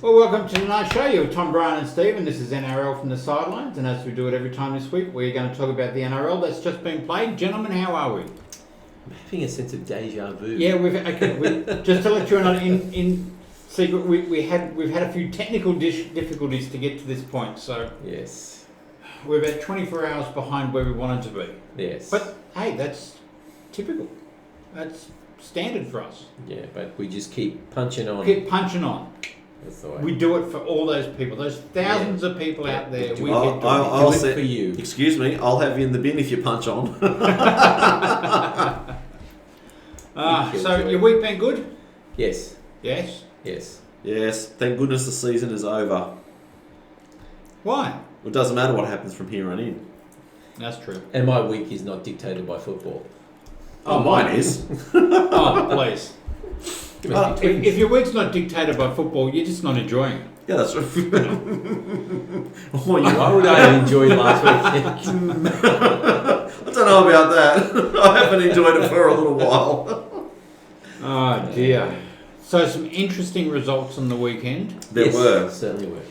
Well, welcome to tonight's show. You're Tom, Brian and Steve, and this is NRL from the Sidelines. And as we do it every time this week, we're going to talk about the NRL that's just been played. Gentlemen, how are we? I'm having a sense of deja vu. Yeah, just to let you know, in secret, we've had a few technical difficulties to get to this point. So yes, we're about 24 hours behind where we wanted to be. Yes, but hey, that's typical. That's standard for us. Yeah, but we just keep punching on. Keep punching on. That's the way. We do it for all those people, those thousands of people out there. I'll say for you. Excuse me, I'll have you in the bin if you punch on. So your week been good? Yes. Yes? Yes. Yes, thank goodness the season is over. Why? It doesn't matter what happens from here on in. That's true. And my week is not dictated by football. Oh, mine is. Oh, please. If your week's not dictated by football, you're just not enjoying it. Yeah, that's right. Why would I enjoy last week? I don't know about that. I haven't enjoyed it for a little while. Oh, dear. So some interesting results on the weekend. There were. Certainly were.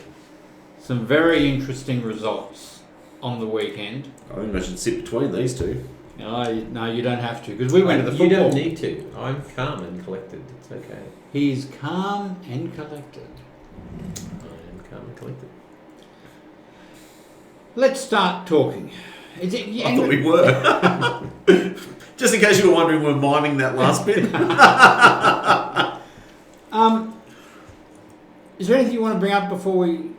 Some very interesting results on the weekend. I think I should sit between these two. No, you don't have to, because we went to the football. You don't need to. I'm calm and collected. It's okay. He's calm and collected. I am calm and collected. Let's start talking. I thought we were. Just in case you were wondering, we're miming that last bit. Is there anything you want to bring up before we...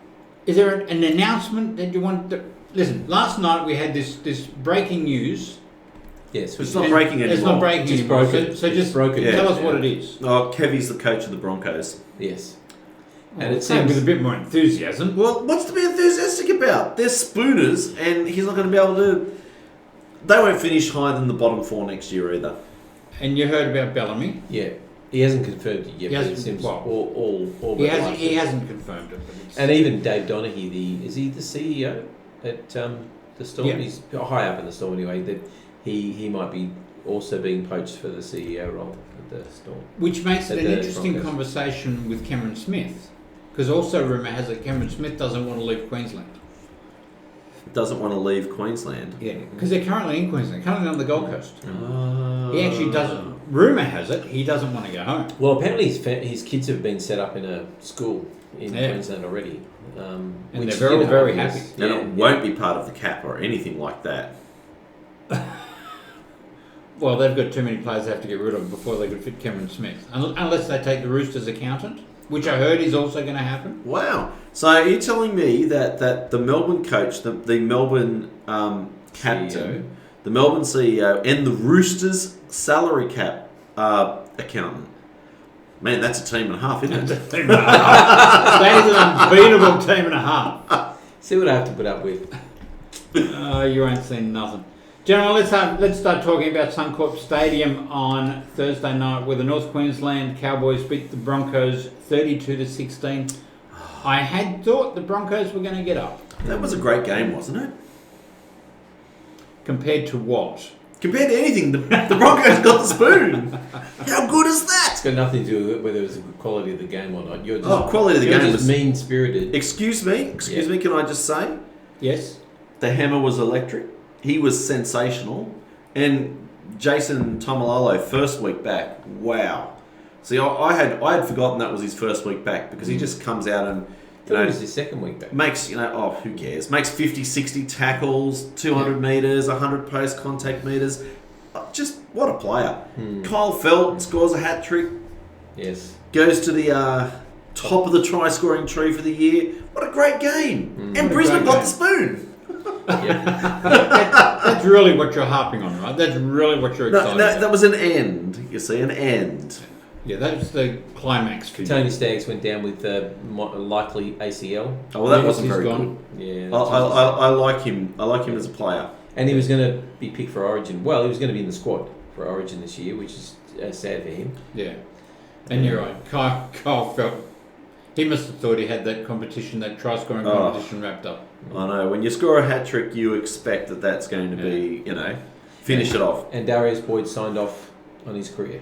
Is there an announcement that you want to... Listen, last night we had this breaking news. Yes. It's not breaking anymore. It's not breaking anymore. So just broken. Tell us what it is. Oh, Kevy's the coach of the Broncos. Yes. And it seems with a bit more enthusiasm. Well, what's to be enthusiastic about? They're spooners, and he's not going to be able to... They won't finish higher than the bottom four next year either. And you heard about Bellamy? Yeah. He hasn't confirmed it yet, but it seems all he hasn't confirmed it. And even Dave Donaghy, is he the CEO at the Storm? Yeah. He's high up in the Storm anyway. That he might be also being poached for the CEO role at the Storm. Which makes it an interesting conversation with Cameron Smith. Because also rumour has it Cameron Smith doesn't want to leave Queensland. Doesn't want to leave Queensland? Yeah, because they're currently in Queensland, currently on the Gold Coast. He actually doesn't... Rumour has it, he doesn't want to go home. Well, apparently his kids have been set up in a school in Queensland already. And they're very, very happy. And it won't be part of the cap or anything like that. Well, they've got too many players they have to get rid of before they could fit Cameron Smith. Unless they take the Roosters accountant, which I heard is also going to happen. Wow. So are you telling me that the Melbourne coach, the Melbourne captain, CEO. The Melbourne CEO, and the Roosters salary cap accountant, man, that's a team and a half, isn't it? That's a team and a half. That is an unbeatable team and a half. See what I have to put up with. You ain't seen nothing. Gentlemen, let's start talking about Suncorp Stadium on Thursday night, where the North Queensland Cowboys beat the Broncos 32-16. I had thought the Broncos were going to get up. That was a great game, wasn't it? Compared to what? Compared to anything, the Broncos got the spoon. How good is that? It's got nothing to do with whether it was the quality of the game or not. You're just, quality of the game was mean-spirited. Excuse me, can I just say? Yes? The hammer was electric. He was sensational. And Jason Tomalolo, first week back, wow. See, I had forgotten that was his first week back because he just comes out and... it was his second week back. Makes, who cares? Makes 50, 60 tackles, 200 metres, 100 post-contact metres. Just, what a player. Kyle Feldt scores a hat-trick. Yes. Goes to the top of the try-scoring tree for the year. What a great game. And Brisbane got the spoon. That's really what you're harping on, right? That's really what you're excited about. That was an end. You see, an end. Yeah, that was the climax for you. Tony Staggs went down with likely ACL. Oh, well, that wasn't very gone. good. Yeah, I like him. I like him as a player. And he was going to be picked for Origin. Well, he was going to be in the squad for Origin this year, which is sad for him. Yeah. And you're right. Kyle Feldt, he must have thought he had that competition, that try-scoring competition wrapped up. I know. When you score a hat-trick, you expect that that's going to be, finish it off. And Darius Boyd signed off on his career.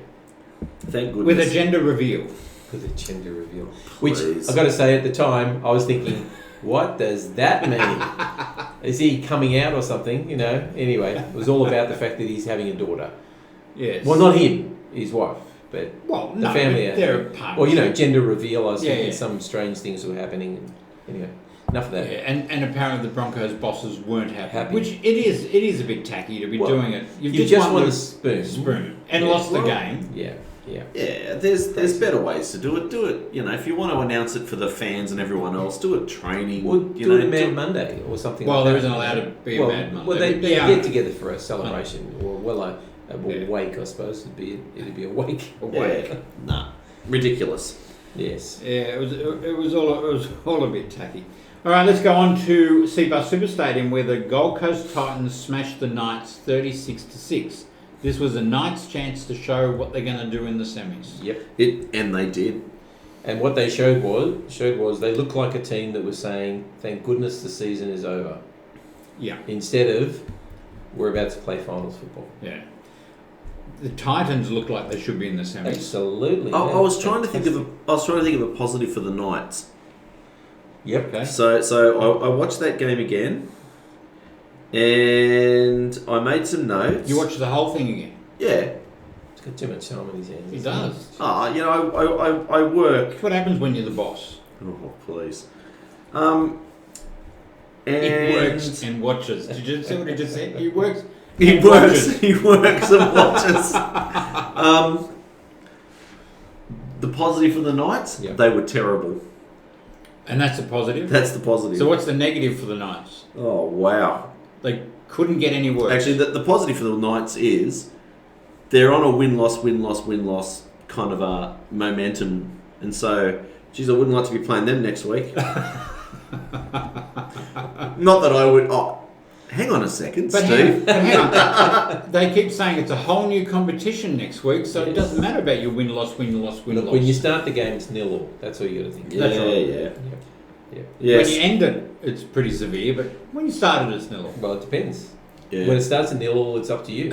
Thank goodness. With a gender reveal. For the gender reveal. Which, Please. I've got to say, at the time, I was thinking, what does that mean? Is he coming out or something? You know, anyway, it was all about the fact that he's having a daughter. Yes. Well, not him, his wife, but the family. They're partners. Well, you know, gender reveal, I was Yeah, thinking yeah. some strange things were happening. Anyway, enough of that. Yeah, and apparently the Broncos bosses weren't happy. Happy. Which it is a bit tacky to be Well, doing it. You just won the the spoon. and Yeah. lost the game. Yeah. Yeah, there's better ways to do it. Do it, you know, if you want to announce it for the fans and everyone else, do it training. Well, you do know, it a Mad Monday or something Well, like there that. isn't allowed to be a Mad Monday. Well, they Yeah. get together for a celebration, or a Yeah. wake, I suppose. It'd be a wake. Yeah, nah, ridiculous. Yes. Yeah, it was all a bit tacky. All right, let's go on to Seabus Super Stadium, where the Gold Coast Titans smashed the Knights 36-6. This was the Knights' chance to show what they're going to do in the semis. Yep. And they did. And what they showed was they looked like a team that was saying, "Thank goodness the season is over." Yeah, Instead of, "We're about to play finals football." yeah. The Titans look like they should be in the semis. Absolutely. I was trying to think of a positive for the Knights. Yep. Okay. So I watched that game again, and I made some notes. You watched the whole thing again. Yeah. He's got too much time in his hands. He does. You know, I work. That's what happens when you're the boss. Oh, please. He works and watches. Did you see what he just said? He works. He and works. watches. He works and watches. The positive for the Knights, Yeah. they were terrible. And that's a positive. That's the positive. So what's the negative for the Knights? Oh wow! They couldn't get any worse. Actually, the positive for the Knights is they're on a win-loss kind of a momentum, and so, geez, I wouldn't like to be playing them next week. Not that I would. Oh, hang on a second, But Steve. hang on. They keep saying it's a whole new competition next week, so it Yes. doesn't matter about your win-loss. Look, when you start the game, it's 0-0. That's all you got to think. That's right. Yeah. Yep. Yes. When you end it, it's pretty severe, but when you start it, it's nil. Well, it depends. Yeah. When it starts at 0-0, it's up to you.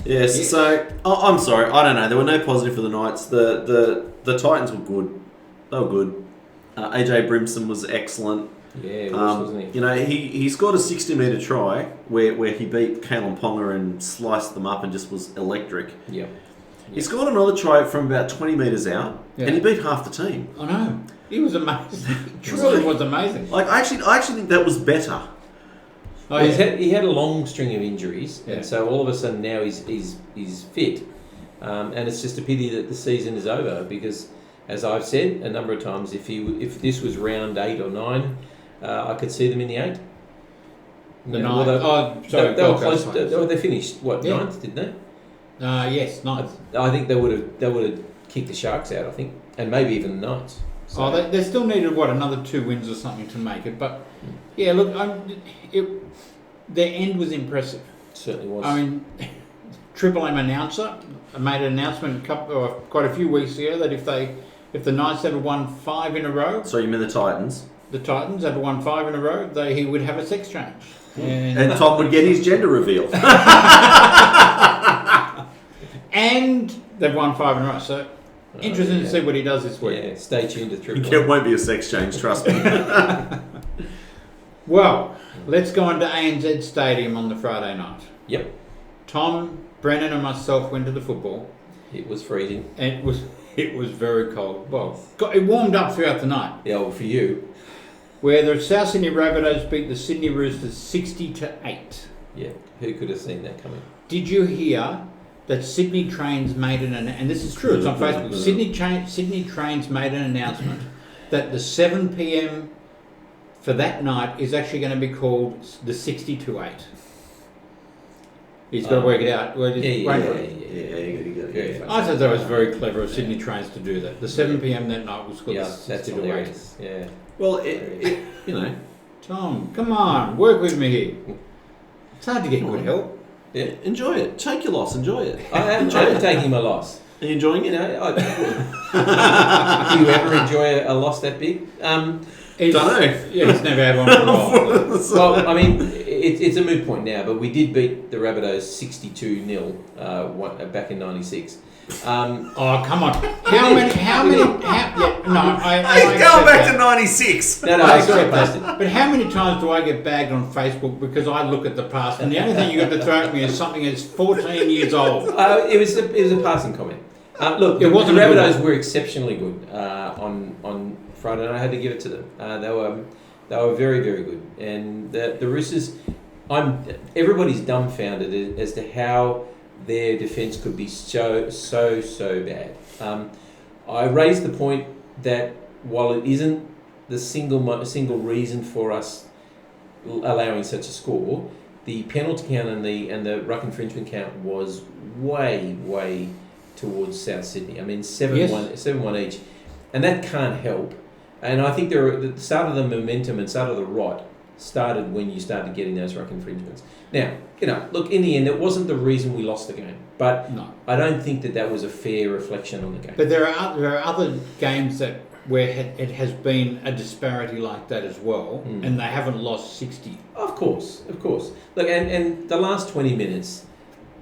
Yes. Yeah. So I'm sorry. I don't know. There were no positive for the Knights. The Titans were good. They were good. AJ Brimson was excellent. Yeah, it was, wasn't he? You know, he scored a 60-metre try where he beat Kalen Ponga and sliced them up and just was electric. Yeah. He scored another try from about 20 metres out, Yeah. and he beat half the team. I know. He was amazing. Truly was amazing. Like I actually think that was better. Oh, Well, yeah. he had a long string of injuries, Yeah. and so all of a sudden now he's fit, and it's just a pity that the season is over because, as I've said a number of times, if this was round 8 or 9, I could see them in the 8. The You know, 9. they were Gold close. Coast Titans. They finished what, Yeah. 9th, didn't they? Yes, 9th. I think they would have kicked the Sharks out. I think, and maybe even the Knights. So, Oh, they still needed, another 2 wins or something to make it. But, yeah, look, their end was impressive. certainly was. I mean, Triple M announcer made an announcement quite a few weeks ago that if the Knights ever won 5 in a row, So you mean the Titans? the Titans ever won 5 in a row, he would have a sex change. And Tom would get his gender reveal. And they've won 5 in a row. So, interesting yeah. to see what he does this week. Yeah, stay tuned to Triple. It won't be a sex change, trust me. Well, let's go on to ANZ Stadium on the Friday night. Yep, Tom, Brennan and myself went to the football, it was freezing. and it was very cold. Well, it warmed up throughout the night. Yeah, well, for you, Where the South Sydney Rabbitohs beat the Sydney Roosters 60-8. yeah, who could have seen that coming? Did you hear that Sydney Trains made and this is true, it's on Facebook, Sydney Trains made an announcement that the 7 p.m. for that night is actually going to be called the 60-8. He's got to work it out. Well, just wait for it. Yeah. I thought that was very clever of Sydney Trains to do that. The 7 p.m. that night was called Yeah, the that's 60-8. hilarious. Yeah, Well, you know, Tom, come on, work with me here. It's hard to get good help. yeah. enjoy it. Take your loss. Enjoy it. I'm taking my loss. Are you enjoying You it? know, do you ever enjoy a loss that big? He's, Dunno. Yeah, he's never had one for a while. Well, I mean, it's a moot point now, but we did beat the Rabbitohs 62-0 back in '96. Oh, come on. How many, I He's going back that. to 96. No, I I saw it accept posted. that. But how many times do I get bagged on Facebook because I look at the past and the only thing you got to throw at me is something that's 14 years old? It was a passing comment. Look, It wasn't the a good Rabbitohs one. were exceptionally good on Friday, and I had to give it to them. They were very, very good, and the Roosters. Everybody's dumbfounded as to how their defence could be so bad. I raised the point that while it isn't the single reason for us allowing such a score, the penalty count and the ruck infringement count was way towards South Sydney. I mean, 7-1 each, and that can't help. And I think the start of the momentum and start of the rot started when you started getting those ruck infringements. Now, look, in the end, it wasn't the reason we lost the game, but No. I don't think that was a fair reflection on the game. But there are other games where it has been a disparity like that as well, and they haven't lost 60. Of course. Look, and the last 20 minutes,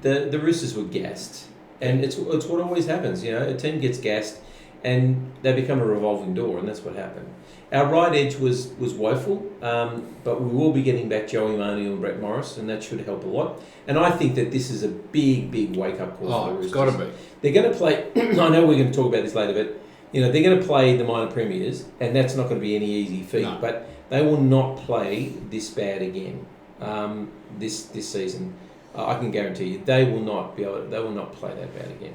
the Roosters were gassed, and it's what always happens. A team gets gassed, and they become a revolving door, and that's what happened. Our right edge was woeful, but we will be getting back Joey Marnie and Brett Morris, and that should help a lot. And I think that this is a big wake-up call for the Roosters. It's got to be. They're going to play... I know we're going to talk about this later, but they're going to play the minor premiers, and that's not going to be any easy feat. No. But they will not play this bad again this season. I can guarantee you, they will not play that bad again.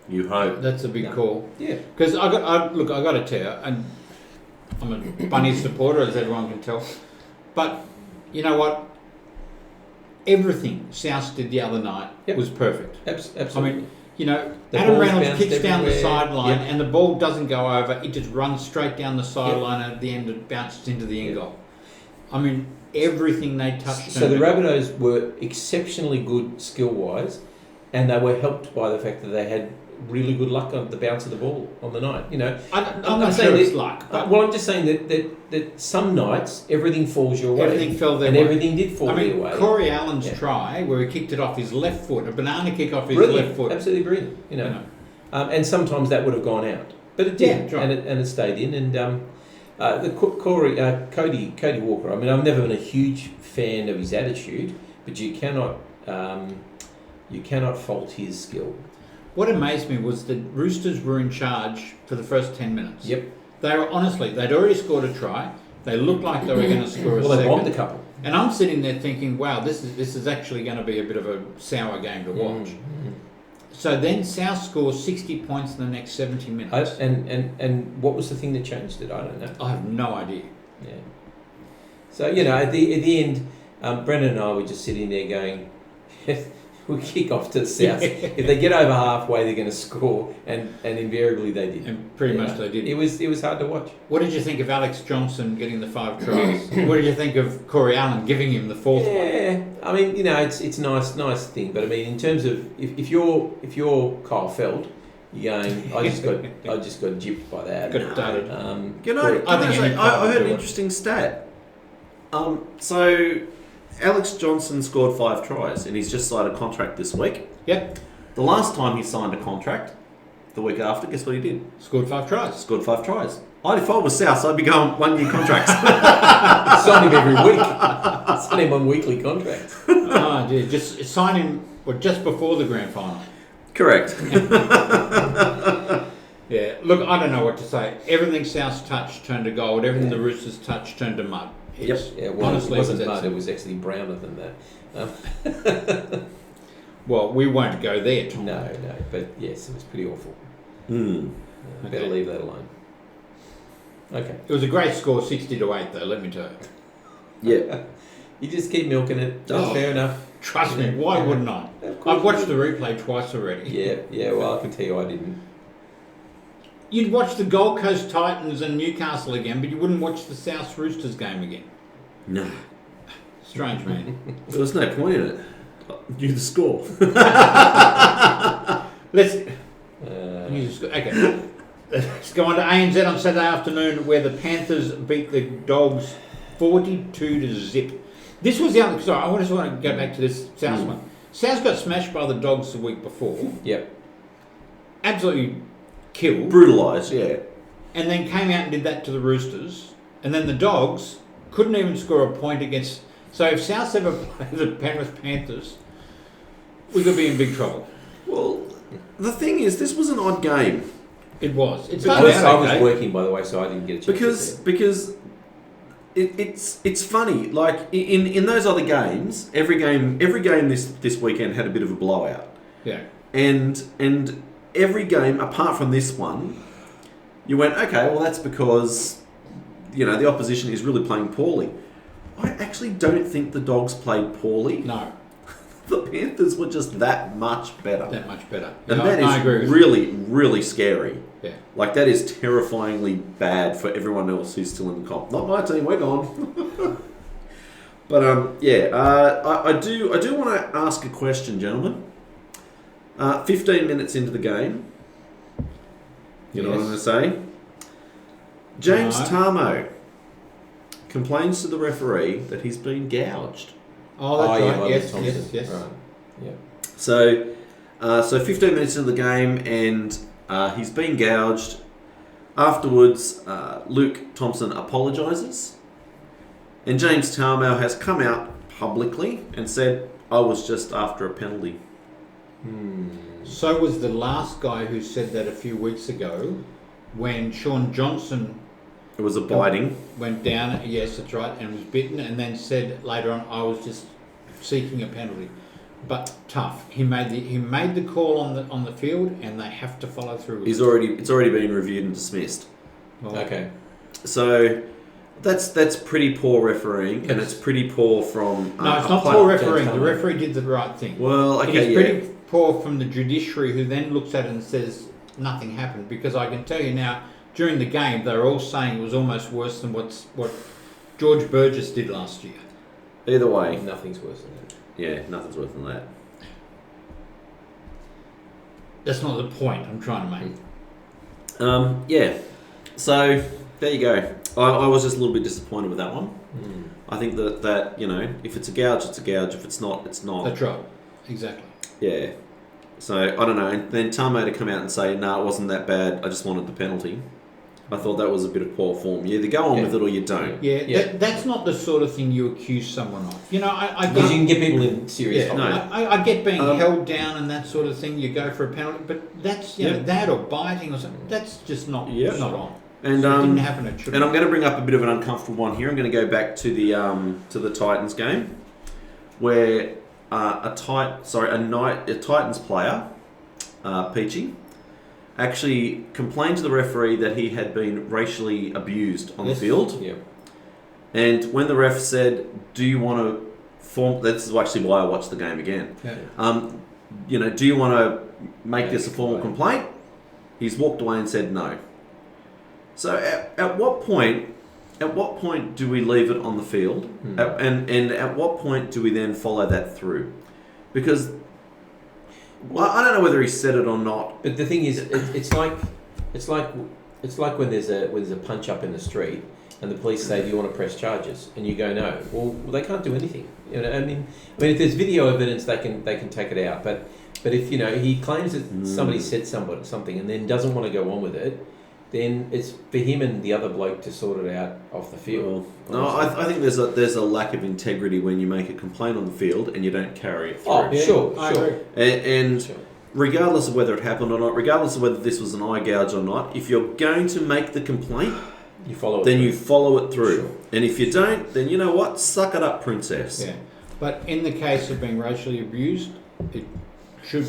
You hope. That's a big call. Yeah. Because I got to tell you, and I'm a Bunny supporter, as everyone can tell. But you know what? Everything South did the other night was perfect. Absolutely. I mean, The Adam ball's Reynolds bounced kicks down the everywhere. sideline, Yep. and the ball doesn't go over. It just runs straight down the sideline, and at the end it bounces into the end goal. I mean, everything they touched. So the Rabbitohs were exceptionally good skill-wise, and they were helped by the fact that they had really good luck on the bounce of the ball on the night. I'm I'm not saying sure it's that- luck, but well, I'm just saying that some nights everything falls your way. everything fell their and way. everything did fall I mean, their way. Corey Allen's try, where he kicked it off his left foot, a banana kick off his Brilliant, left foot. absolutely brilliant. And sometimes that would have gone out, but it did, Yeah, right. and it stayed in. And Cody Walker. I mean, I've never been a huge fan of his attitude, but you cannot fault his skill. What amazed me was the Roosters were in charge for the first 10 minutes. Yep. They'd already scored a try. They looked like they were going to score a Well, they second. bombed a couple. And I'm sitting there thinking, wow, this is actually going to be a bit of a sour game to watch. So then South scores 60 points in the next 70 minutes. And what was the thing that changed it? I don't know. I have no idea. Yeah. So at the end, Brendan and I were just sitting there going, we kick off to the South. If they get over halfway, they're going to score, and invariably they did. And pretty much they did. It was hard to watch. What did you think of Alex Johnson getting the 5 tries? What did you think of Corey Allen giving him the 4th one? Yeah, I mean, it's nice thing, but I mean, in terms of if you're Kyle Feld, you're going, I just got gypped by that. Got dotted. I heard an interesting stat. So Alex Johnson scored 5 tries, and he's just signed a contract this week. Yep. The last time he signed a contract, the week after, guess what he did? Scored 5 tries. Scored 5 tries. If I was South, I'd be going 1-year contracts. Sign him every week. Sign him on weekly contracts. Oh, dear. Just sign him just before the grand final. Correct. Yeah, look, I don't know what to say. Everything South's touched turned to gold. Everything the Roosters touched turned to mud. Yep. Yeah, well, Honestly, it wasn't that's mud. it. It was actually browner than that. Well, we won't go there, Tom. No, but yes, it was pretty awful. Hmm. Better Okay. leave that alone. Okay. It was a great score, 60-8, though, let me tell you. Yeah. You just keep milking it. That's fair enough. Trust me, why wouldn't I? I've watched the replay twice already. Yeah, well, I can tell you I didn't. You'd watch the Gold Coast Titans and Newcastle again, but you wouldn't watch the South Roosters game again. No. Strange, man. There was no point in it. Knew the score. Okay. Let's go on to ANZ on Saturday afternoon, where the Panthers beat the Dogs 42-0. This was the other. Sorry, I just want to go back to this South one. South got smashed by the Dogs the week before. Yep. Absolutely killed. Brutalised, yeah. And then came out and did that to the Roosters. And then the Dogs couldn't even score a point against. So if South ever play the Penrith Panthers, we could be in big trouble. Well, the thing is, this was an odd game. It was. It's I was working, by the way, so I didn't get a chance because it's funny. Like in those other games, every game this weekend had a bit of a blowout. Yeah. And every game apart from this one, you went, okay, well that's because the opposition is really playing poorly. I actually don't think the Dogs played poorly. No. The Panthers were just that much better. That much better. And that is really, really scary. Yeah. Like, that is terrifyingly bad for everyone else who's still in the comp. Not my team, we're gone. But, I do want to ask a question, gentlemen. 15 minutes into the game. You know what I'm going to say? James Tarmo complains to the referee that he's been gouged. Oh, that's right. Yeah, Yes. Right. Yeah. So 15 minutes into the game, and he's been gouged. Afterwards, Luke Thompson apologises, and James Tarmow has come out publicly and said, "I was just after a penalty." So was the last guy who said that a few weeks ago, when Sean Johnson It was a biting. went down. Yes, that's right, and was bitten, and then said later on, "I was just seeking a penalty." But tough. He made the call on the field, and they have to follow through with it. It's already been reviewed and dismissed. Well, Okay. So that's pretty poor refereeing, and it's pretty poor from. No, it's not poor refereeing. The referee did the right thing. Well, okay, it is pretty poor from the judiciary, who then looks at it and says nothing happened. Because I can tell you now, during the game, they were all saying it was almost worse than what George Burgess did last year. Either way, Nothing's worse than that. yeah, nothing's worse than that. That's not the point I'm trying to make. Yeah. So there you go. I was just a little bit disappointed with that one. I think that if it's a gouge, it's a gouge. If it's not, it's not. That's right. Exactly. Yeah. So I don't know. And then Tarmo to come out and say, "No, it wasn't that bad. I just wanted the penalty." I thought that was a bit of poor form. You either go on with it or you don't. Yeah. That's not the sort of thing you accuse someone of. I Because you get. can get people in serious trouble. No. I get being held down and that sort of thing. You go for a penalty, but that's that or biting or something. That's just not on. And So it didn't happen. It should. And I'm going to bring up a bit of an uncomfortable one here. I'm going to go back to the Titans game, where a Titans player, Peachy, actually complained to the referee that he had been racially abused on the field. Yeah. And when the ref said, "Do you want to form?" That's actually why I watched the game again. Yeah. Do you want to make this a formal complaint? He's walked away and said no. So at what point do we leave it on the field? And at what point do we then follow that through? Because I don't know whether he said it or not. But the thing is, it's like when there's a punch up in the street, and the police say, "Do you want to press charges?" And you go, "No." Well, they can't do anything. I mean, if there's video evidence, they can take it out. But if he claims that somebody said something and then doesn't want to go on with it, then it's for him and the other bloke to sort it out off the field. No, I think there's a lack of integrity when you make a complaint on the field and you don't carry it through. Oh, yeah, sure. And Sure. regardless of whether it happened or not, regardless of whether this was an eye gouge or not, if you're going to make the complaint, you follow it through. Sure. And if you don't, then you know what? Suck it up, princess. Yeah. But in the case of being racially abused, he should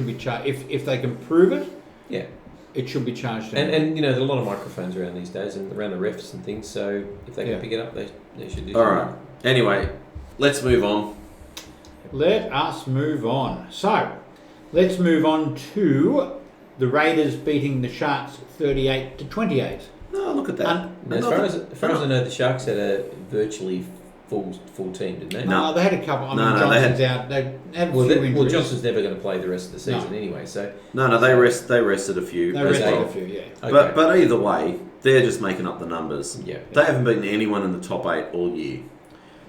be charged. If they can prove it, it should be charged. And there are a lot of microphones around these days and around the refs and things. So if they can pick it up, they should do. All right. Anyway, let's move on. Let us move on. So, let's move on to the Raiders beating the Sharks 38-28. No, look at that. As far as I know, the Sharks had a virtually full team, didn't they? No, they had a couple. I mean, No, Johnson's out. They had a few injuries. Well, Johnson's never going to play the rest of the season anyway. So No, they rested a few. They as rested well. a few, yeah. okay. But either way, they're just making up the numbers. Yeah. They haven't beaten anyone in the top 8 all year,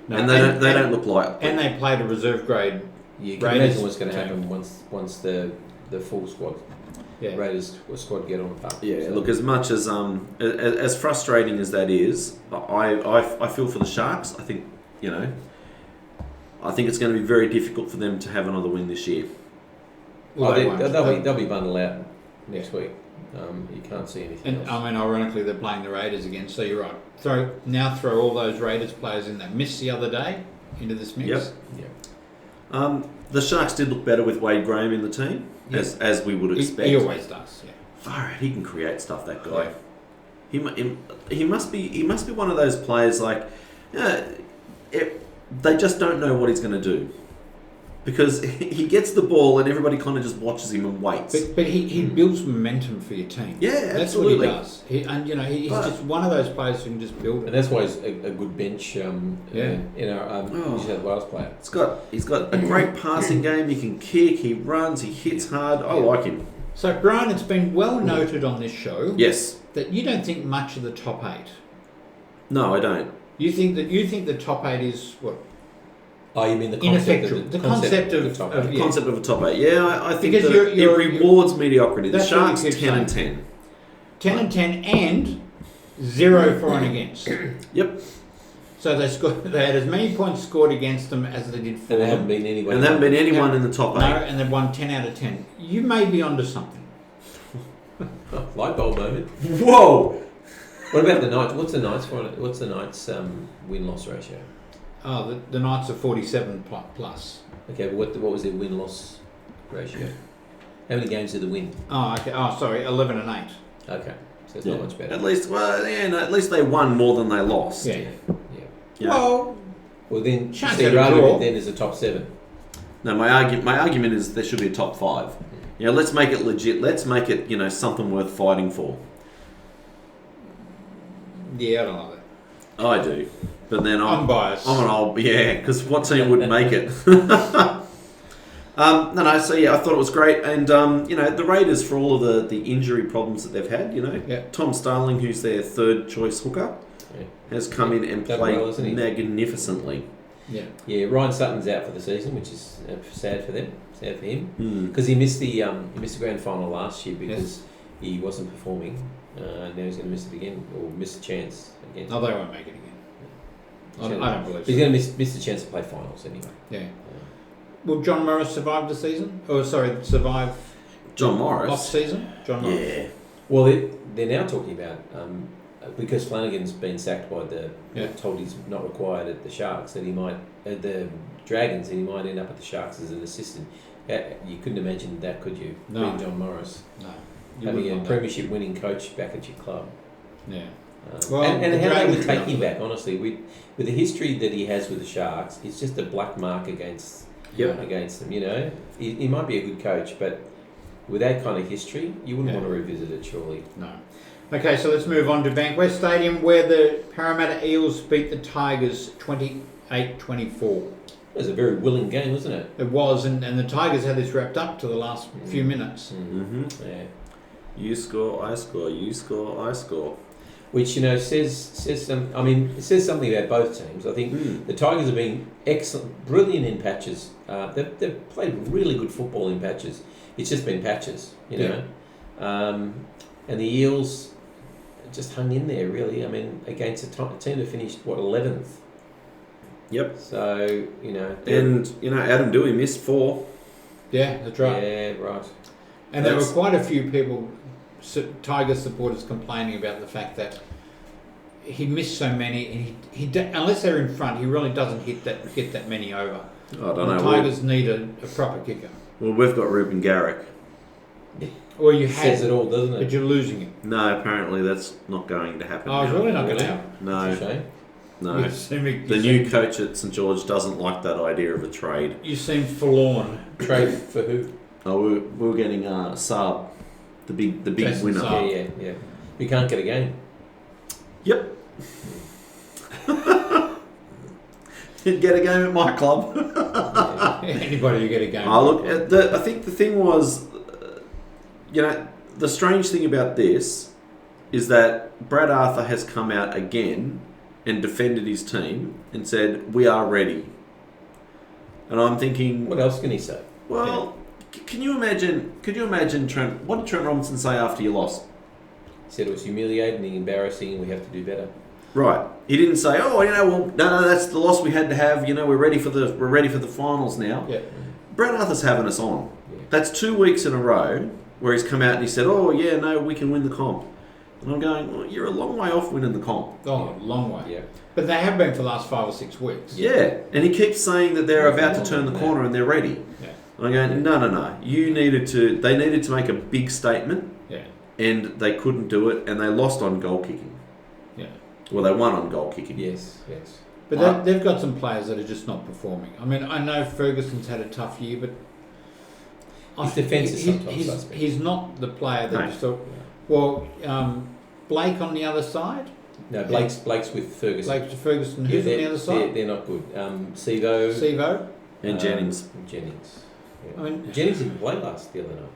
No, and they don't look like. And they played a reserve grade. You can Raiders imagine what's going to team. happen once the full squad Yeah. Raiders squad get on the park. Yeah, So- look, as much as frustrating as that is, I feel for the Sharks. I think it's going to be very difficult for them to have another win this year. Well, they won't. they'll be bundled out next week. You can't see anything And else. I mean, ironically, they're playing the Raiders again. So you're right. Throw all those Raiders players in that missed the other day into this mix. Yep. Yeah. The Sharks did look better with Wade Graham in the team, Yeah. as we would expect. He always does. Yeah. Far out, he can create stuff. That guy. He must be one of those players like, they just don't know what he's going to do, because he gets the ball and everybody kind of just watches him and waits. But he builds momentum for your team. Yeah, That's absolutely. what he does. He's just one of those players who can just build it. And that's why he's a good bench. New South Wales player. He's got a great passing game. He can kick. He runs. He hits hard. I like him. So Brian, it's been well noted on this show Yes. that you don't think much of the top 8. No, I don't. You think the top 8 is what? Oh, you mean the concept Ineffectual. of The concept of- the top of- eight. Yeah. Concept of a top 8. Yeah, I think Because that you're- it rewards mediocrity. The That's what Sharks you keep 10 and saying. 10. 10 and 10 and 0 for and against. Yep. So they had as many points scored against them as they did for And there haven't them. been anyone. And there haven't been anyone in the top 8. No, and they've won 10 out of 10. You may be onto something. Light bulb moment. Whoa! What about the Knights? What's the Knights win-loss ratio? Oh, the Knights are 47 plus. Okay, but what was their win-loss ratio? How many games did they win? Oh, okay. Oh, sorry, 11 and 8. Okay, so it's not much better. At least they won more than they lost. Yeah. Yeah. Well, Well, then, Sharks so had your a draw. argument then is a top 7. No, my argument is there should be a top 5. Let's make it legit. Let's make it, something worth fighting for. yeah, I don't like that. I do. But then I'm biased. I'm an old, because what team wouldn't make it? So I thought it was great. And, the Raiders, for all of the injury problems that they've had, Yeah. Tom Starling, who's their third choice hooker, Yeah. has come in and Done played well, hasn't he? magnificently. Yeah. Yeah, Ryan Sutton's out for the season, which is sad for them, sad for him, Mm. because he missed the grand final last year because he wasn't performing. Now he's going to miss it again, or miss a chance again. No, they won't make it again. I don't believe He's so. going to miss the chance to play finals anyway. Yeah. Will John Morris survive the season? Survive John Morris. off season? John Morris. Yeah. Well, they're now talking about because Flanagan's been sacked by told he's not required at the Sharks, that he might at the Dragons, and he might end up at the Sharks as an assistant. You couldn't imagine that, could you? No. Being John Morris, No. You having wouldn't a want that. premiership winning coach back at your club. Yeah. And the how they Dragons would would take him love back, honestly, with the history that he has with the Sharks, it's just a black mark against them. He might be a good coach, but with that kind of history, you wouldn't want to revisit it, surely. No. Okay, so let's move on to Bankwest Stadium, where the Parramatta Eels beat the Tigers 28-24. It was a very willing game, wasn't it? It was, and the Tigers had this wrapped up to the last few minutes. Mm-hmm. Yeah. You score, I score. You score, I score. Which says some. I mean, it says something about both teams. I think the Tigers have been excellent, brilliant in patches. They've played really good football in patches. It's just been patches, And the Eels just hung in there, really. I mean, against a team that finished 11th. Yep. So And Adam Dewey missed 4. Yeah, that's right. Yeah, right. And there were quite a few people, Tigers supporters, complaining about the fact that he missed so many, and he unless they're in front, he really doesn't get that many over. I don't The know. Tigers need a proper kicker. Well, we've got Ruben Garrick. Or you Says had, it all, doesn't but it? you're losing him. No, apparently that's not going to happen. Oh, it's now. really not going to happen. It's a No, shame. no. You seem- The new coach at St George doesn't like that idea of a trade. You seem forlorn. Trade for who? Oh, we're getting Saab, the big Jason winner. Saab. Yeah. We can't get a game. Yep. You'd get a game at my club. Anybody who get a game. I think the thing was, the strange thing about this is that Brad Arthur has come out again and defended his team and said, we are ready. And I'm thinking... What else can he say? Well, could you imagine Trent... What did Trent Robinson say after you lost? He said it was humiliating, embarrassing, and we have to do better. Right. He didn't say, no, that's the loss we had to have. We're ready for the finals now. Yeah. Brad Arthur's having us on. Yeah. That's 2 weeks in a row where he's come out and he said, we can win the comp. And I'm going, well, you're a long way off winning the comp. Oh, long way. Yeah. But they have been for the last 5 or 6 weeks. Yeah. And he keeps saying that they're about to turn the corner and they're ready. Yeah. And I'm going, no. They needed to make a big statement. Yeah. And they couldn't do it, and they lost on goal kicking. Yeah. Well, they won on goal kicking. Yes. But they've got some players that are just not performing. I mean, I know Ferguson's had a tough year, but His defence is sometimes suspect. He's not the player that No. you thought. Well, Blake on the other side. No, Blake's with Ferguson. Blake to Ferguson. Who's on the other side? They're not good. Sevo. And Jennings. Jennings. Yeah. I mean, Jennings didn't play the other night.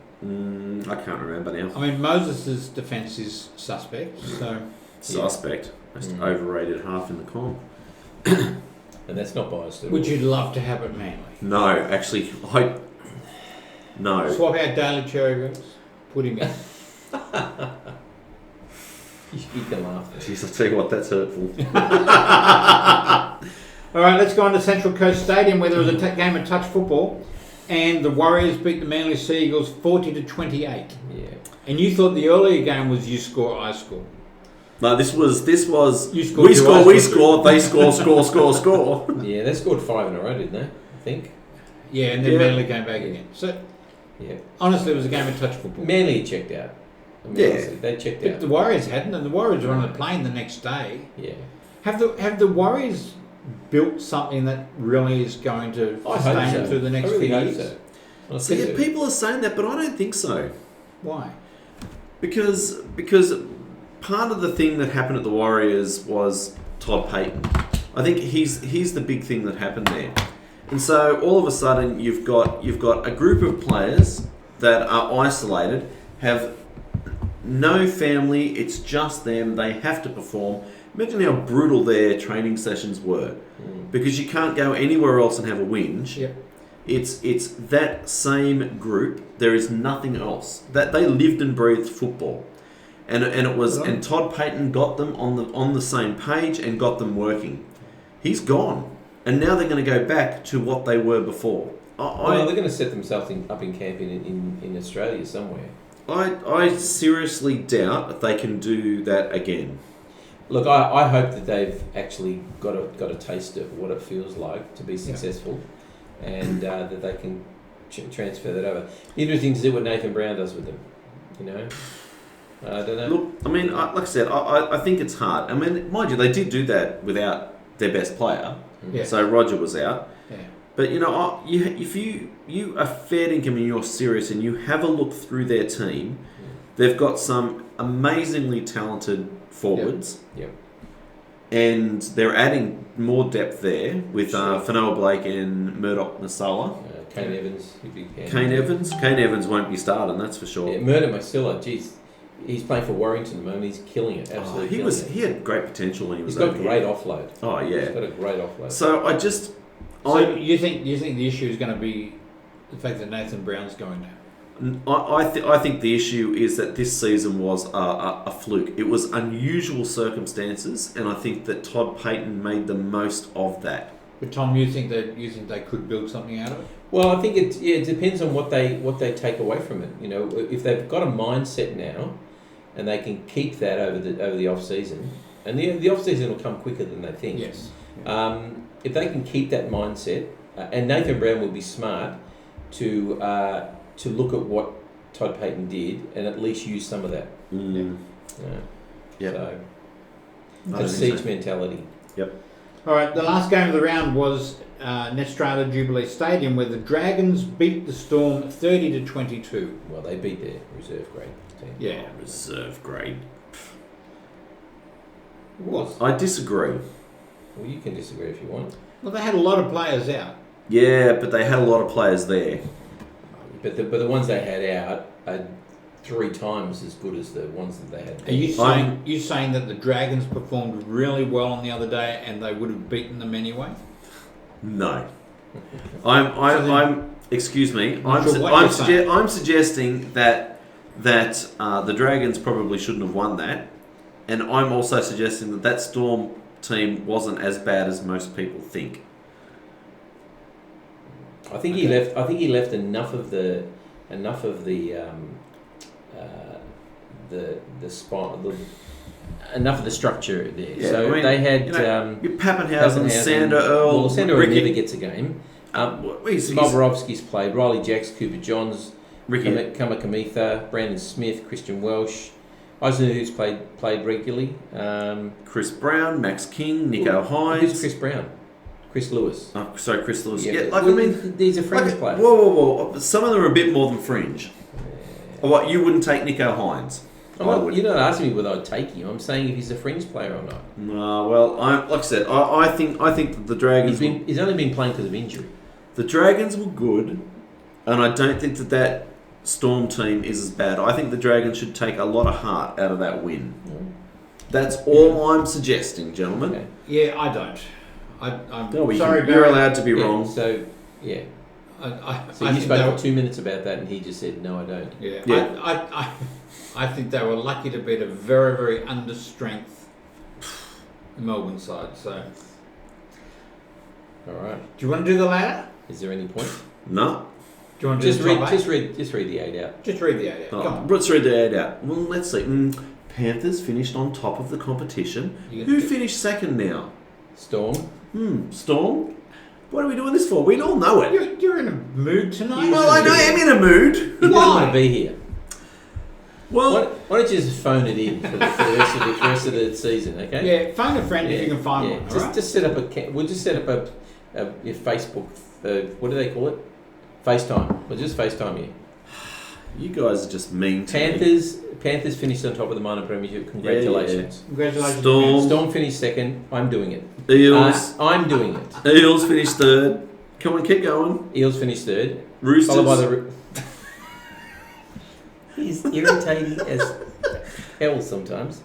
I can't remember now. I mean, Moses' defence is suspect. So Suspect. Most overrated half in the comp. And that's not biased at all. would you love to have it Manly? No, actually, no. Swap out Daly Cherry Rings, put him in. You can laugh. Jeez, I'll tell you what, that's hurtful. All right, let's go on to Central Coast Stadium where there was a game of touch football, and the Warriors beat the Manly Sea Eagles 40-28. Yeah. And you thought the earlier game was you score, I score. No, this was. You scored We two, score, I we scored score, they score. Yeah, they scored 5 in a row, didn't they? I think. Yeah, and then Yeah. Manly came back again. So Yeah. honestly, it was a game of touch football. Manly checked out. I mean, Yeah. honestly, they checked But out. the Warriors hadn't, and the Warriors were on the plane the next day. Yeah. Have the Warriors built something that really is going to I sustain hope them so. through the next I really few hope years? so. I See, think so. people are saying that, but I don't think so. Why? Because part of the thing that happened at the Warriors was Todd Payton. I think he's the big thing that happened there. And so all of a sudden you've got a group of players that are isolated, have no family, it's just them, they have to perform. Imagine how brutal their training sessions were. Because you can't go anywhere else and have a whinge. Yep. It's that same group. There is nothing else. That they lived and breathed football. And it was Right. and Todd Payton got them on the same page and got them working. He's gone. And now they're going to go back to what they were before. Well, they're going to set themselves up in camp in Australia somewhere. I seriously doubt that they can do that again. Look, I hope that they've actually got a taste of what it feels like to be successful, and that they can transfer that over. Interesting to see what Nathan Brown does with them. I don't know. Look, I mean, like I said, I think it's hard. I mean, mind you, they did do that without their best player. Yeah. So Roger was out. Yeah. But if you are fair income and you're serious and you have a look through their team, they've got some amazingly talented forwards. Yep. And they're adding more depth there with Fanoa Blake and Murdoch Masala. Kane Evans, he'd be Kane Evans won't be starting, that's for sure. Yeah, Murdoch Masila, geez, he's playing for Warrington at the moment. He's killing it. Absolutely. He had great potential when he was He's got over great here. offload. Oh yeah. He's got a great offload. So So you think the issue is going to be the fact that Nathan Brown's going now? I think the issue is that this season was a fluke. It was unusual circumstances, and I think that Todd Payton made the most of that. But Tom, you think they could build something out of it? Well, I think it depends on what they take away from it. If they've got a mindset now, and they can keep that over the off season, and the off season will come quicker than they think. Yes. If they can keep that mindset, and Nathan Brown will be smart to look at what Todd Payton did and at least use some of that. Yeah. So, a siege mentality. Yep. All right, the last game of the round was Netstrata Jubilee Stadium, where the Dragons beat the Storm 30-22. Well, they beat their reserve grade team. Yeah. Reserve grade. What? I disagree. Well, you can disagree if you want. Well, they had a lot of players out. Yeah, but they had a lot of players there. But the ones they had out are 3 times as good as the ones that they had. Are you saying that the Dragons performed really well on the other day and they would have beaten them anyway? No. I'm excuse me. I'm suggesting that the Dragons probably shouldn't have won that, and I'm also suggesting that Storm team wasn't as bad as most people think. I think he left enough of the spot, enough of the structure there. Yeah, so they had your Pappenhausen, Sander Earl. Well, Sander Earl Ricky never gets a game. he's Bobrovsky's played. Riley Jacks, Cooper Johns, Ricky. Kamakamitha, Brandon Smith, Christian Welsh. Eisenhuth's played regularly. Chris Brown, Max King, Nico Hines. Who's Chris Brown? Chris Lewis. Oh, sorry, Chris Lewis. Yeah, Yeah, I mean, these are fringe players. Whoa. Some of them are a bit more than fringe. What, you wouldn't take Nico Hines? You're not asking me whether I'd take him. I'm saying if he's a fringe player or not. No, well, like I said, I think that the Dragons. He's only been playing because of injury. The Dragons were good, and I don't think that Storm team is as bad. I think the Dragons should take a lot of heart out of that win. That's all I'm suggesting, gentlemen. Okay. Yeah, I don't. I'm sorry, you're Barry. allowed to be wrong. So, yeah. So you think spoke for 2 minutes about that, and he just said, "No, I don't." Yeah. I think they were lucky to beat a very, very under-strength Melbourne side. So, all right. Do you want to do the ladder? Is there any point? No. Do you want to Just read the 8 out. Just read the 8 out. Come on. Let's read the 8 out. Well, let's see. Panthers finished on top of the competition. Who finished second now? Storm. Storm? What are we doing this for? We all know it. You're in a mood tonight. Well, I am in a mood. He doesn't want to be here. Well, why don't you just phone it in for the rest of the season, okay? Yeah, phone a friend if you can find one. Just set up we'll just set up a Facebook. What do they call it? FaceTime. We'll just FaceTime you. You guys are just mean to me. Panthers finished on top of the minor premiership. Congratulations. Yeah. Congratulations. Storm finished second. I'm doing it. Eels. I'm doing it. Eels finished third. Come on, keep going. Eels finished third. Roosters. Followed by the... He's irritating as hell sometimes.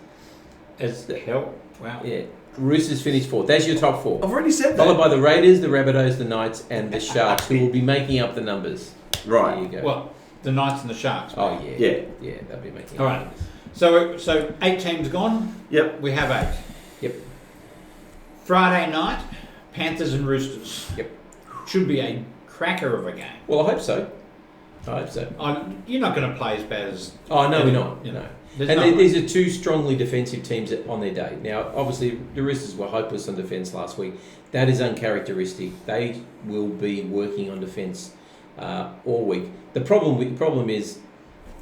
As hell? Wow. Yeah. Roosters finished fourth. That's your top 4. I've already said that. Followed by the Raiders, the Rabbitohs, the Knights, and the Sharks, who will be making up the numbers. Right. There you go. Well, the Knights and the Sharks. Oh, Yeah. Yeah, they'll be making All up right. the numbers. So 8 teams gone. Yep. We have 8. Yep. Friday night, Panthers and Roosters. Yep. Should be a cracker of a game. Well, I hope so. You're not going to play as bad as... Oh, no, we're not. You know. These are 2 strongly defensive teams on their day. Now, obviously, the Roosters were hopeless on defence last week. That is uncharacteristic. They will be working on defence all week. The problem is,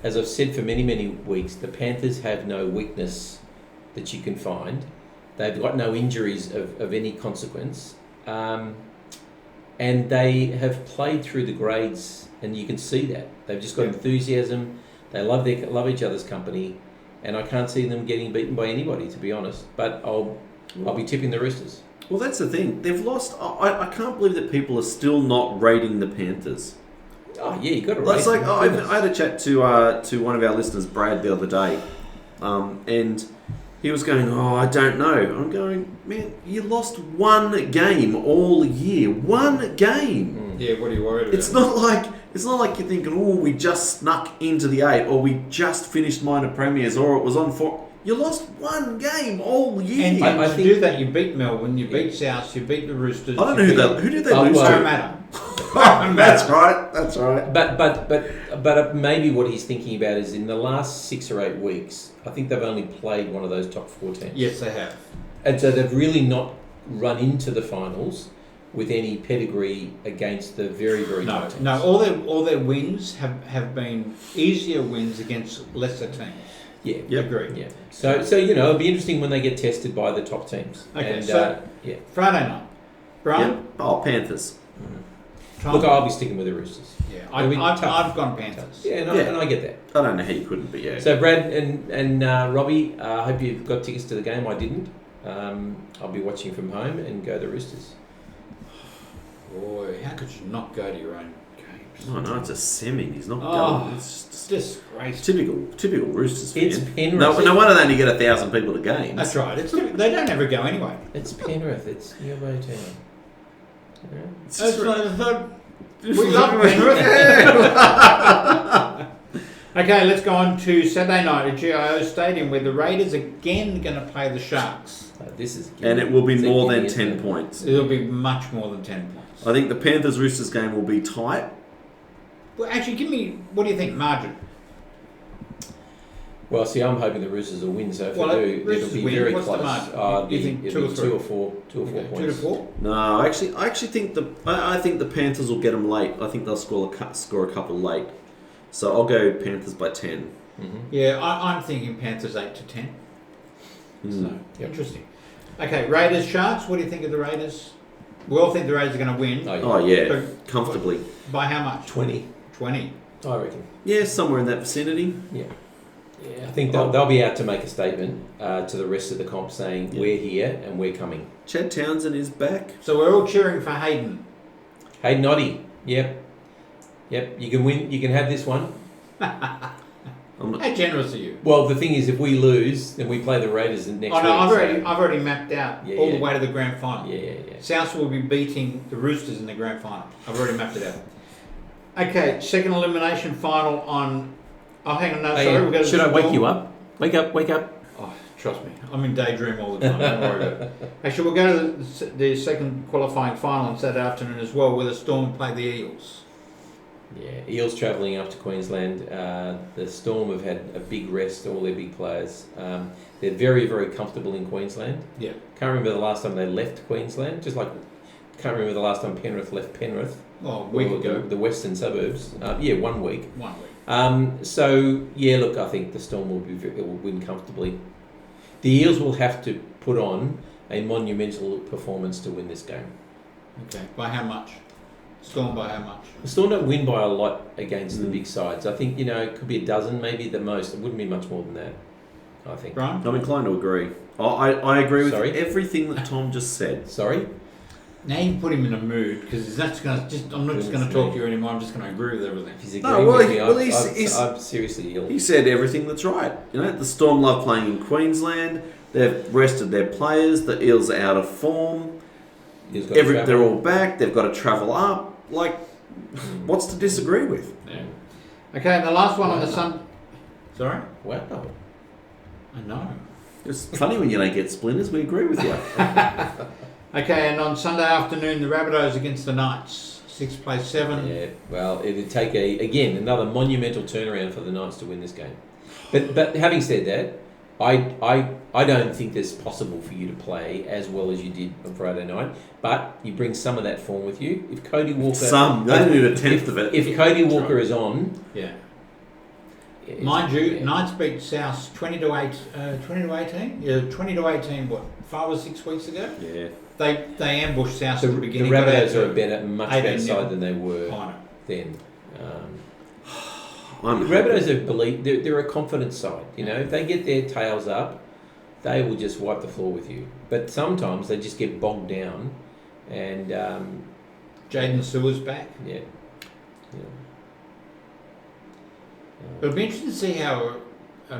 as I've said for many, many weeks, the Panthers have no weakness that you can find. They've got no injuries of any consequence. And they have played through the grades, and you can see that. They've just got enthusiasm. They love each other's company, and I can't see them getting beaten by anybody, to be honest. But I'll be tipping the Roosters. Well, that's the thing. They've lost. I can't believe that people are still not rating the Panthers. Oh yeah, you got to rate. It's like I had a chat to one of our listeners, Brad, the other day, and he was going, "Oh, I don't know." I'm going, "Man, you lost one game all year. One game." Yeah, what are you worried about? It's not like you're thinking, "Oh, we just snuck into the 8, or we just finished minor premiers, or it was on 4." You lost one game all year. And to do that, you beat Melbourne, you beat South, you beat the Roosters. I don't know who did they lose to? Parramatta. That's right. But maybe what he's thinking about is in the last 6 or 8 weeks, I think they've only played one of those top 4 teams. Yes, they have. And so they've really not run into the finals with any pedigree against the very, very top teams. No, all their wins have been easier wins against lesser teams. Yeah, yep. Agreed. Yeah. So it'll be interesting when they get tested by the top teams. Okay, and, so Friday night, Brian. Yep. Oh, Panthers. Look, I'll be sticking with the Roosters. Yeah, I've gone Panthers. Yeah, and I get that. I don't know how you couldn't be. Yeah. So Brad and Robbie, I hope you've got tickets to the game. I didn't. I'll be watching from home and go the Roosters. Boy, how could you not go to your own games? Oh no, it's a semi. He's not Oh, going. It's just disgraceful. typical Roosters fan. It's Penrith. No wonder they only get 1,000 people to games. That's right. They don't ever go anyway. It's Penrith. It's your town. Yeah. It's That's just- right. We love Penrith. Okay, let's go on to Saturday night at GIO Stadium, where the Raiders again going to play the Sharks. This is and it will be it's a more than gimme, 10 isn't it? points. It'll be much more than 10 points. I think the Panthers Roosters game will be tight. Well, actually, give me, what do you think, margin? Well, see, I'm hoping the Roosters will win. So if Well, they do, Roosters it'll be win. very What's the close. margin? You think it'll 2 or be 3? 2 or 4 Okay, points. 2 to 4? No, I actually think I think the Panthers will get them late. I think they'll score a couple late. So I'll go Panthers by 10. Mm-hmm. Yeah, I'm thinking Panthers 8 to 10. So, Yep. interesting. Okay, Raiders, Sharks. What do you think of the Raiders? We all think the Raiders are going to win. Oh yeah, So, comfortably. by how much? 20, 20. I reckon. Yeah, somewhere in that vicinity. Yeah, I think they'll be out to make a statement to the rest of the comp saying we're here and we're coming. Chad Townsend is back. So we're all cheering for Hayden. Hey, Noddy. Yep. You can win. You can have this one. How generous are you? Well, the thing is, if we lose, then we play the Raiders the next Oh no, week. I've already mapped out Yeah, all yeah. the way to the grand final. Yeah. South will be beating the Roosters in the grand final. I've already mapped it out. Okay, second elimination final on. Oh, hang on, no, Hey, sorry. We've got to should I wake Storm. you up? Wake up. Oh, trust me, I'm in daydream all the time. Don't worry about it. Actually, we'll go to the second qualifying final on Saturday afternoon as well, where the Storm play the Eels. Yeah, Eels travelling up to Queensland. The Storm have had a big rest, all their big players. They're very, very comfortable in Queensland. Yeah. Can't remember the last time they left Queensland. Just like, can't remember the last time Penrith left Penrith. Oh, a week or ago. the western suburbs. 1 week. 1 week. So, yeah, look, I think the Storm will win comfortably. The Eels will have to put on a monumental performance to win this game. Okay. By how much? Storm by how much? The Storm don't win by a lot against the big sides. I think, it could be a dozen, maybe the most. It wouldn't be much more than that, I think. Brian? I'm inclined to agree. I agree with Sorry? everything that Tom just said. Sorry? Now you put him in a mood because I'm not just going to talk to you anymore. I'm just going to agree with everything. He's agreeing No, well, with me. well, I'm seriously ill. He said everything that's right. The Storm love playing in Queensland. They've rested their players. The Eels are out of form. He's got to travel. They're all back. They've got to travel up. Like, what's to disagree with? Yeah. Okay, and the last one on the Sun. Sorry? Wow. I know. It's funny when you don't get splinters. We agree with you. Okay, and on Sunday afternoon, the Rabbitohs against the Knights. 6 plays 7. Yeah, well, it'd take another monumental turnaround for the Knights to win this game. But having said that, I don't think it's possible for you to play as well as you did on Friday night. But you bring some of that form with you. If Cody Walker, They only need a tenth of it. If Cody Walker is on, Yeah. it's- Mind you, yeah. Knights beat South 20 to 18. Yeah, 20 to 18. What, 5 or 6 weeks ago? Yeah. They ambushed South The, at the the beginning. got out Rabbitohs to are a much better 18-0. side than they were Fine. then. I'm The Rabbitohs have believed they're a confident side. If they get their tails up, they will just wipe the floor with you. But sometimes they just get bogged down, and Jaden Sewer's back. yeah. It'll be interesting to see how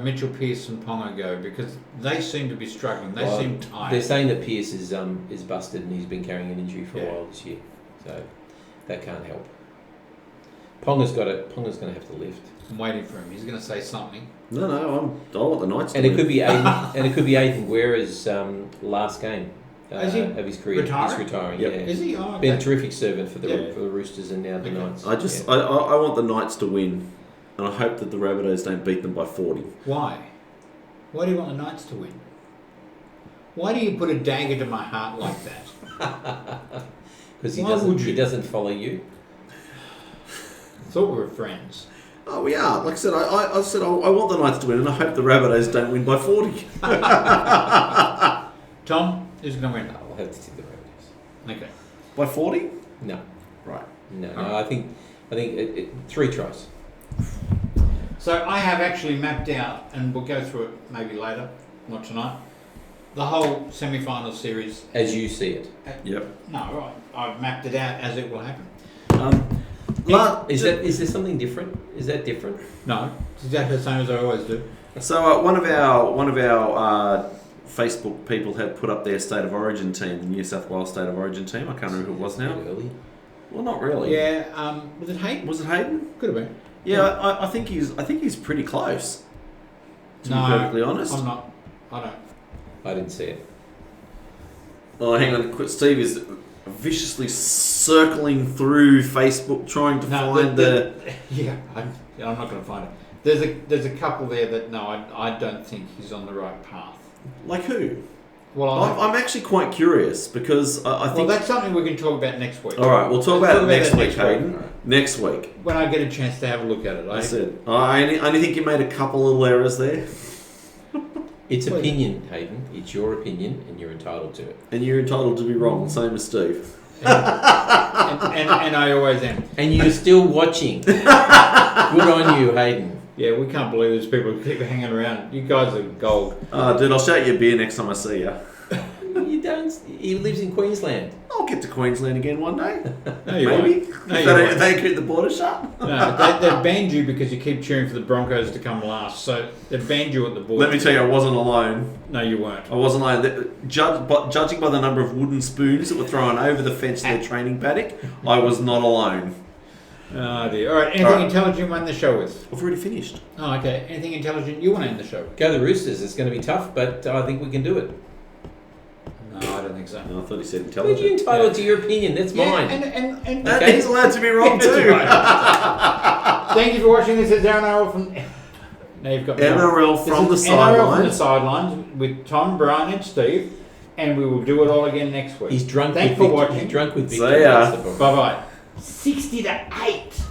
Mitchell Pearce and Ponga go because they seem to be struggling. They Well, seem tired. They're saying that Pearce is busted and he's been carrying an injury for a Yeah. while this year, so that can't help. Ponga's going to have to lift, I'm waiting for him. He's going to say something. No, I want the Knights to and it win. could be Aiden Guerra's last game Is he of his career. retiring? He's retiring. Yep. Yeah, Is he? Oh, okay. been a terrific servant for the Yeah. for the Roosters and now the Okay. Knights. I want the Knights to win, and I hope that the Rabbitohs don't beat them by 40. Why? Why do you want the Knights to win? Why do you put a dagger to my heart like that? Because Why would you? he doesn't follow you. Thought we were friends. Oh, we are. Like I said, I said I want the Knights to win, and I hope the Rabbitohs don't win by 40. Tom, who's going to win? I'll have to take the Rabbitohs. Okay. By 40? No, Right. no. I think 3 tries. So I have actually mapped out, and we'll go through it maybe later, not tonight. The whole semi-final series. As you see it. Yep. No, I've mapped it out as it will happen. Is there something different? Is that different? No, it's exactly the same as I always do. So one of our Facebook people had put up their State of Origin team, the New South Wales State of Origin team. I can't remember who it was now. Early. Well, not really. Yeah. Was it Hayden? Was it Hayden? Could have been. Yeah, I think he's pretty close. To be perfectly honest. I'm not. I don't. I didn't see it. Oh, hang on. Steve is viciously circling through Facebook trying to find the. Yeah, I'm not going to find it. There's a couple there that I don't think he's on the right path. Like who? Well, I'm actually quite curious because I think. Well, that's something we can talk about next week. All right, we'll talk about it next week, Hayden. Right. Next week. When I get a chance to have a look at it. I said. I only think you made a couple little errors there. It's opinion, Hayden. It's your opinion, and you're entitled to it. And you're entitled to be wrong, same as Steve. and I always am. And you're still watching. Good on you, Hayden. Yeah, we can't believe there's people who keep hanging around. You guys are gold. Dude, I'll shout you a beer next time I see you. You don't. He lives in Queensland. I'll get to Queensland again one day. No, you Maybe. won't. No, If they keep the border shut. No, they've banned you because you keep cheering for the Broncos to come last. So they've banned you at the border. Let me tell you, I wasn't alone. No, you weren't. I wasn't alone. Judging by the number of wooden spoons that were thrown over the fence in their training paddock, I was not alone. Oh dear. All right. Anything intelligent you want to end the show with? I've already finished. Oh, okay. Anything intelligent you want to end the show with? Go the Roosters. It's going to be tough, but I think we can do it. No, I don't think so. No, I thought he said But you're intelligent. entitled to your opinion. That's mine. And Okay. He's allowed to be wrong too. thank you for watching. This is NRL from. Now you've got me on. NRL from the This is NRL from the sidelines. sidelines with Tom, Brian, and Steve, and we will do it all again next week. He's drunk. Thanks with for Victor. watching. He's drunk with See Victor. ya. That's the problem. Bye bye. 60 to 8.